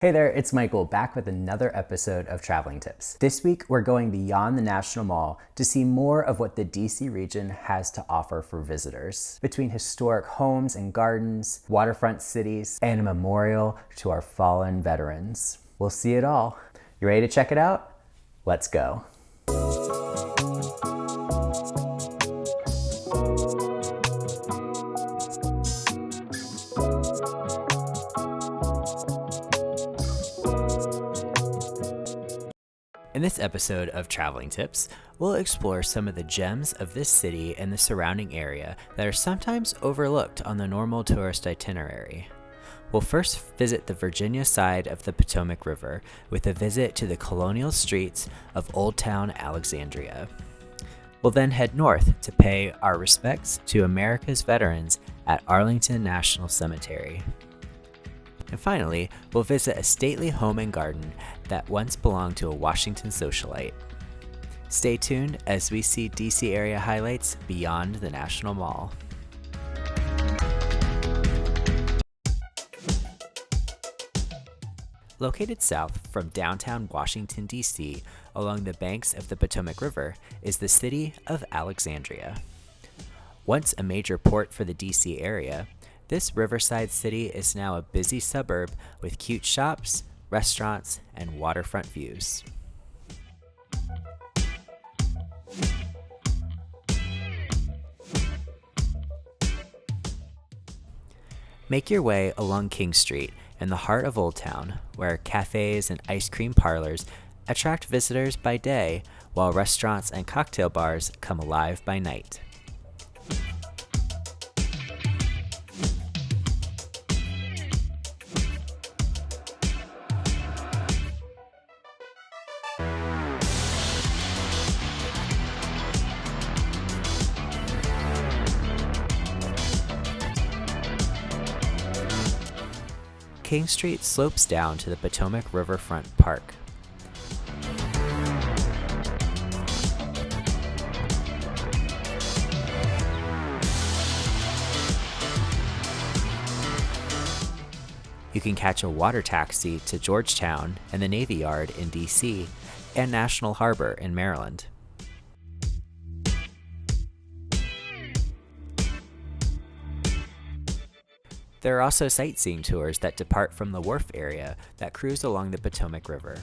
Hey there, it's Michael back with another episode of Traveling Tips. This week, we're going beyond the National Mall to see more of what the DC region has to offer for visitors. Between historic homes and gardens, waterfront cities, and a memorial to our fallen veterans. We'll see it all. You ready to check it out? Let's go. In this episode of Traveling Tips, we'll explore some of the gems of this city and the surrounding area that are sometimes overlooked on the normal tourist itinerary. We'll first visit the Virginia side of the Potomac River with a visit to the colonial streets of Old Town Alexandria. We'll then head north to pay our respects to America's veterans at Arlington National Cemetery. And finally, we'll visit a stately home and garden that once belonged to a Washington socialite. Stay tuned as we see DC area highlights beyond the National Mall. Located south from downtown Washington, D.C., along the banks of the Potomac River, is the city of Alexandria. Once a major port for the D.C. area, this riverside city is now a busy suburb with cute shops, restaurants, and waterfront views. Make your way along King Street in the heart of Old Town, where cafes and ice cream parlors attract visitors by day, while restaurants and cocktail bars come alive by night. King Street slopes down to the Potomac Riverfront Park. You can catch a water taxi to Georgetown and the Navy Yard in DC and National Harbor in Maryland. There are also sightseeing tours that depart from the wharf area that cruise along the Potomac River.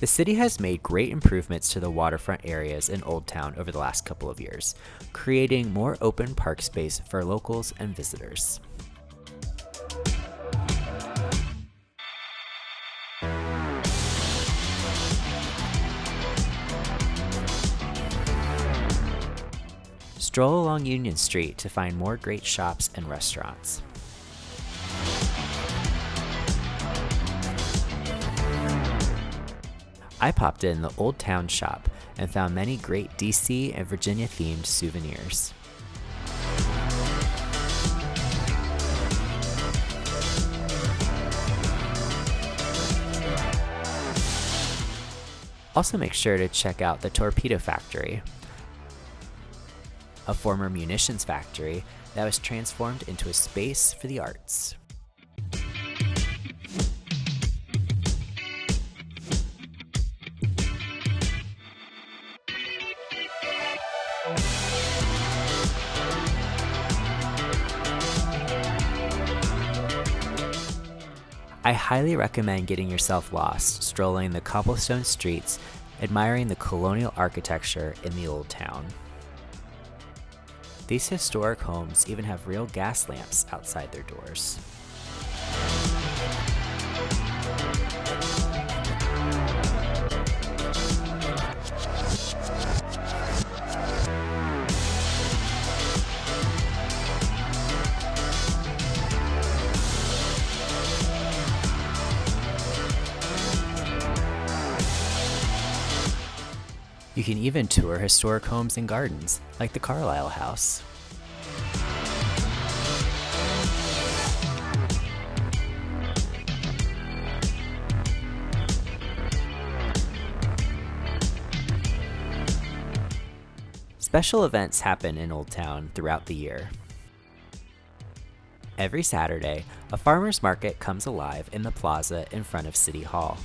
The city has made great improvements to the waterfront areas in Old Town over the last couple of years, creating more open park space for locals and visitors. Stroll along Union Street to find more great shops and restaurants. I popped in the Old Town shop and found many great DC and Virginia themed souvenirs. Also make sure to check out the Torpedo Factory, a former munitions factory that was transformed into a space for the arts. I highly recommend getting yourself lost, strolling the cobblestone streets, admiring the colonial architecture in the Old Town. These historic homes even have real gas lamps outside their doors. You can even tour historic homes and gardens, like the Carlisle House. Special events happen in Old Town throughout the year. Every Saturday, a farmer's market comes alive in the plaza in front of City Hall.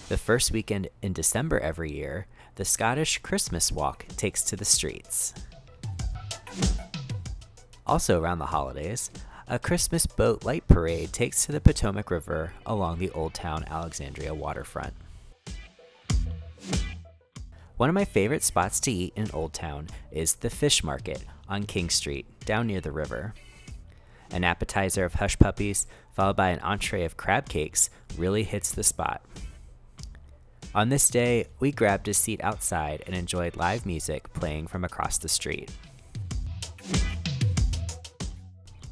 The first weekend in December every year, the Scottish Christmas Walk takes to the streets. Also around the holidays, a Christmas boat light parade takes to the Potomac River along the Old Town Alexandria waterfront. One of my favorite spots to eat in Old Town is the Fish Market on King Street, down near the river. An appetizer of hush puppies, followed by an entree of crab cakes, really hits the spot. On this day, we grabbed a seat outside and enjoyed live music playing from across the street.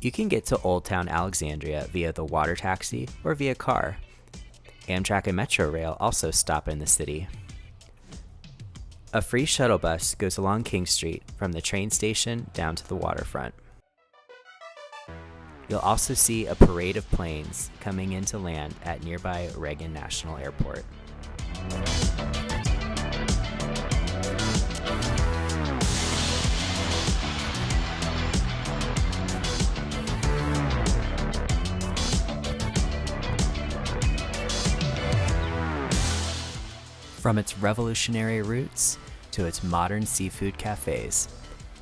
You can get to Old Town Alexandria via the water taxi or via car. Amtrak and Metro Rail also stop in the city. A free shuttle bus goes along King Street from the train station down to the waterfront. You'll also see a parade of planes coming in to land at nearby Reagan National Airport. From its revolutionary roots to its modern seafood cafes,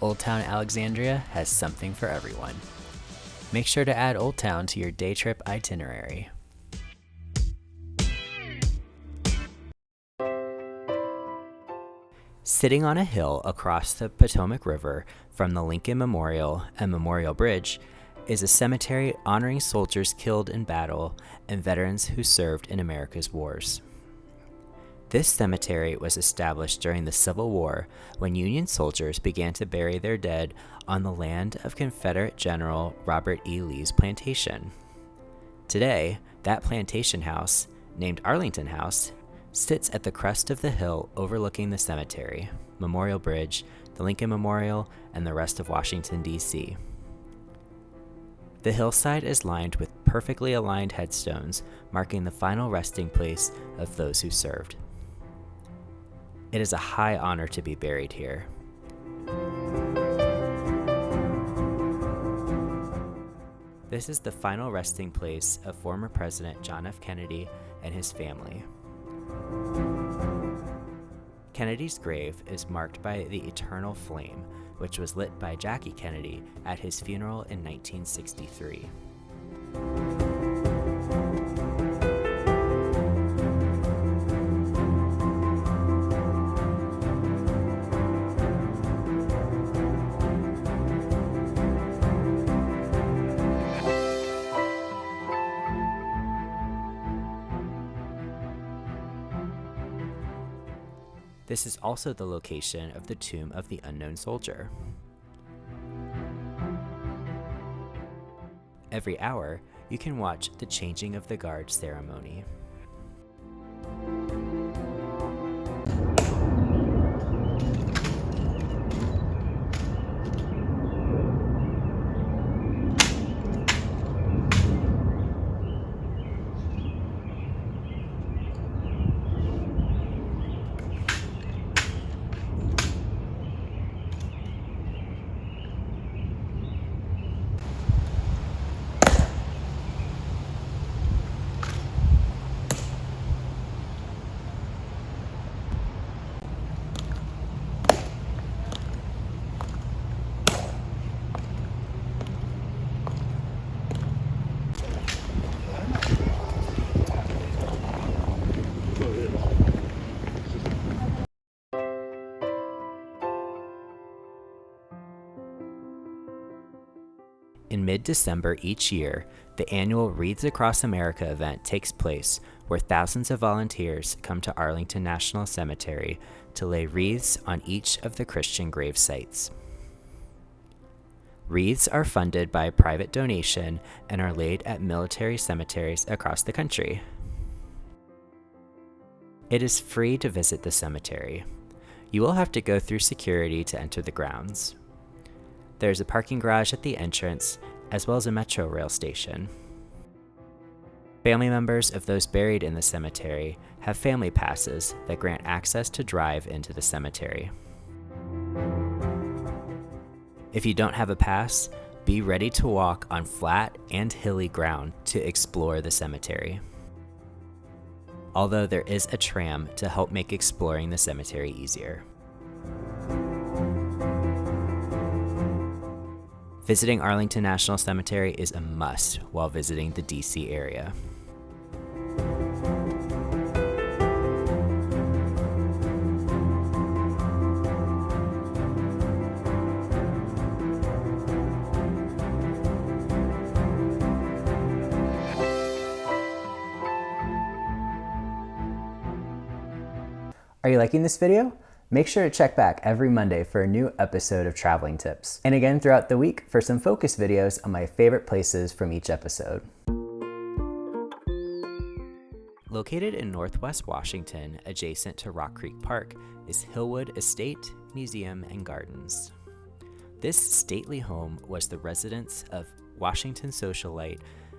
Old Town Alexandria has something for everyone. Make sure to add Old Town to your day trip itinerary. Sitting on a hill across the Potomac River from the Lincoln Memorial and Memorial Bridge is a cemetery honoring soldiers killed in battle and veterans who served in America's wars. This cemetery was established during the Civil War when Union soldiers began to bury their dead on the land of Confederate General Robert E. Lee's plantation. Today, that plantation house, named Arlington House, sits at the crest of the hill overlooking the cemetery, Memorial Bridge, the Lincoln Memorial, and the rest of Washington, D.C. The hillside is lined with perfectly aligned headstones marking the final resting place of those who served. It is a high honor to be buried here. This is the final resting place of former President John F. Kennedy and his family. Kennedy's grave is marked by the eternal flame, which was lit by Jackie Kennedy at his funeral in 1963. This is also the location of the tomb of the unknown soldier. Every hour, you can watch the changing of the guard ceremony. In mid-December each year, the annual Wreaths Across America event takes place, where thousands of volunteers come to Arlington National Cemetery to lay wreaths on each of the Christian grave sites. Wreaths are funded by private donation and are laid at military cemeteries across the country. It is free to visit the cemetery. You will have to go through security to enter the grounds. There's a parking garage at the entrance, as well as a Metro Rail station. Family members of those buried in the cemetery have family passes that grant access to drive into the cemetery. If you don't have a pass, Be ready to walk on flat and hilly ground to explore the cemetery. Although there is a tram to help make exploring the cemetery easier. Visiting Arlington National Cemetery is a must while visiting the DC area. Are you liking this video? Make sure to check back every Monday for a new episode of Traveling Tips. And again throughout the week for some focus videos on my favorite places from each episode. Located in Northwest Washington, adjacent to Rock Creek Park, is Hillwood Estate, Museum, and Gardens. This stately home was the residence of Washington socialite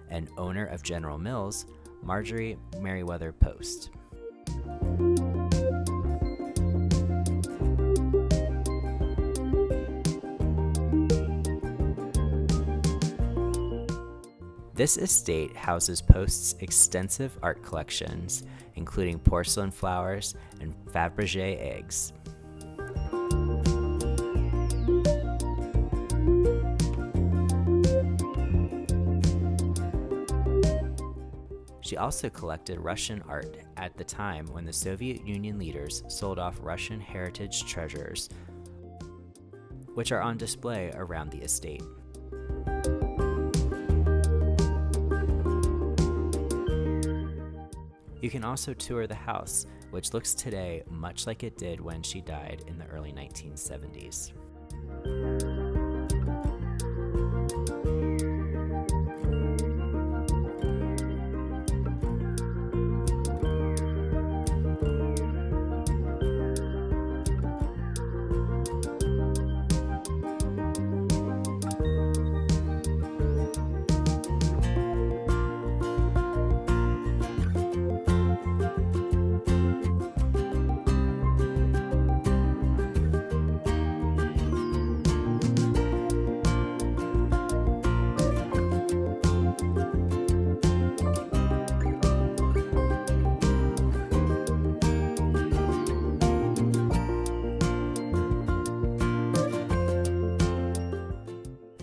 and owner of General Mills, Marjorie Merriweather Post. This estate houses Post's extensive art collections, including porcelain flowers and Fabergé eggs. She also collected Russian art at the time when the Soviet Union leaders sold off Russian heritage treasures, which are on display around the estate. You can also tour the house, which looks today much like it did when she died in the early 1970s.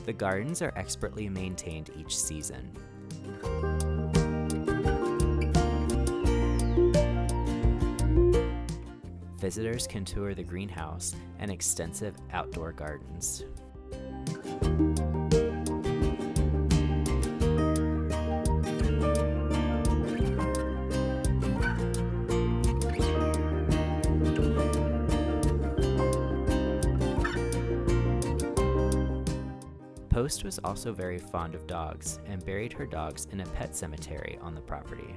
The gardens are expertly maintained each season. Visitors can tour the greenhouse and extensive outdoor gardens. Post was also very fond of dogs and buried her dogs in a pet cemetery on the property.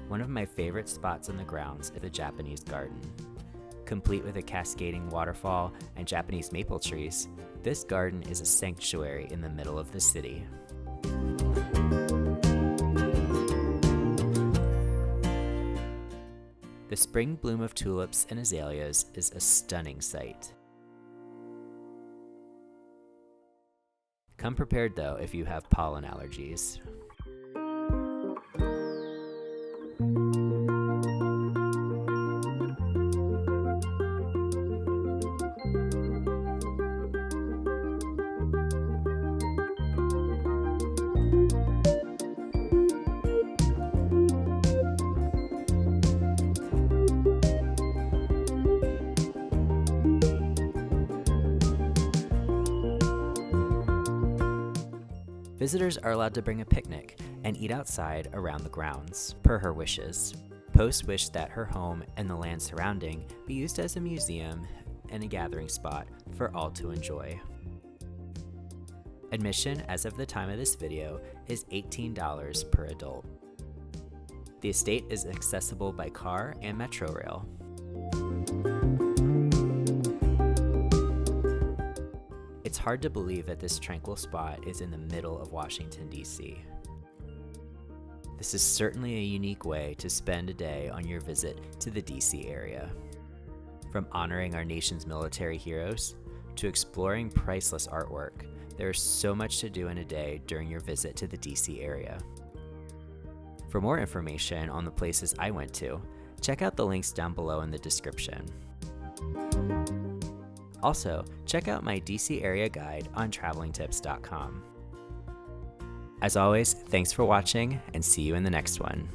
One of my favorite spots on the grounds is the Japanese garden. Complete with a cascading waterfall and Japanese maple trees, this garden is a sanctuary in the middle of the city. The spring bloom of tulips and azaleas is a stunning sight. Come prepared though if you have pollen allergies. Visitors are allowed to bring a picnic and eat outside around the grounds, per her wishes. Post wished that her home and the land surrounding be used as a museum and a gathering spot for all to enjoy. Admission, as of the time of this video, is $18 per adult. The estate is accessible by car and metro rail. It's hard to believe that this tranquil spot is in the middle of Washington, D.C. This is certainly a unique way to spend a day on your visit to the D.C. area. From honoring our nation's military heroes to exploring priceless artwork, there is so much to do in a day during your visit to the DC area. For more information on the places I went to, check out the links down below in the description. Also, check out my DC area guide on travelingtips.com. As always, thanks for watching and see you in the next one.